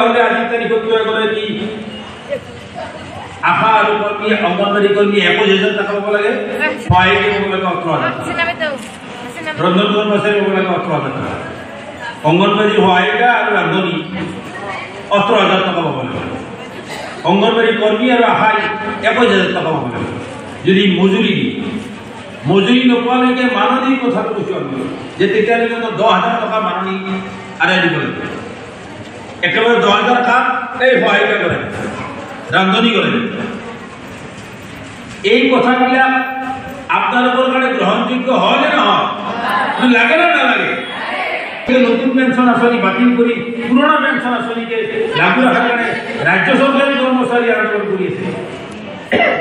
হলে আজিৰ তাৰিখত কৰে কি আশা আৰু কৰ্মী অংগনবাড়ী কৰ্মী 21,000 টাকা পাব লাগে সহায়িকা পাব লাগে 18,000 ৰন্ধন কৰ্মচাৰী পাব লাগে 18,000 টাকা অংগনবাড়ী সহায়িকা আৰু ৰান্ধনী 18,000 টাকা পাব লাগে অংগনবাড়ী কৰ্মী আৰু আশাই 21,000 টাকা পাব লাগে যদি মজুৰি নোপোৱালৈকে মাননি কথাটো কৈছো আমি যে তেতিয়ালৈকে 10,000 টাকা মাননি আদায় দিব লাগে একেবাৰে 10,000 টাকা এই সহায়িকা কৰে ৰান্ধনী কৰে এই কথাবিলাক আপোনালোকৰ কাৰণে গ্ৰহণযোগ্য হয় নে নহয় লাগে না নালাগে নতুন পেঞ্চন আঁচনি বাতিল কৰি পুৰণা পেঞ্চন আঁচনিকে লাগু ৰখাৰ কাৰণে ৰাজ্য চৰকাৰী কৰ্মচাৰী আন্দোলন কৰি আছে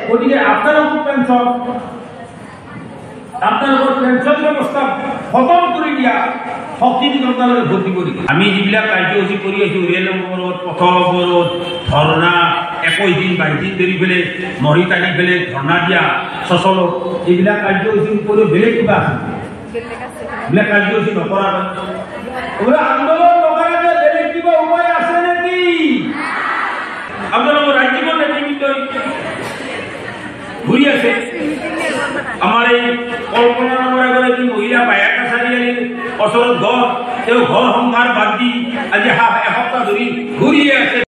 গতিকে আপোনালোকৰ পেঞ্চন ব্যৱস্থা খতম কৰি দিয়া শক্তি নিগমতালৈ ভৰ্তি কৰি আমি যিবিলাক কাৰ্যসূচী কৰি আছো ৰেল অৱৰোধ পথ অৱৰোধ ধৰ্ণা 21 দিন 22 দিন ধৰি পেলাই মৰি কাঢ়ি পেলাই ধৰ্ণা দিয়া চচলত এইবিলাক কাৰ্যসূচীৰ উপৰিও বেলেগ কিবা আছে এইবিলাক কাৰ্যসূচী নকৰা আন্দোলন নকৰাকে বেলেগ কিবা উপায় আছে নেকি আপোনালোকৰ ৰাজ্যিক নেতৃত্বই ঘূৰি আছে আমাৰ এই কল্পনা নামৰ এগৰাকী মহিলা বায়াকা চাৰিআলিৰ ওচৰত ঘৰ তেওঁ ঘৰ সংসাৰ বাদ দি আজি এসপ্তাহ ধৰি ঘূৰি আছে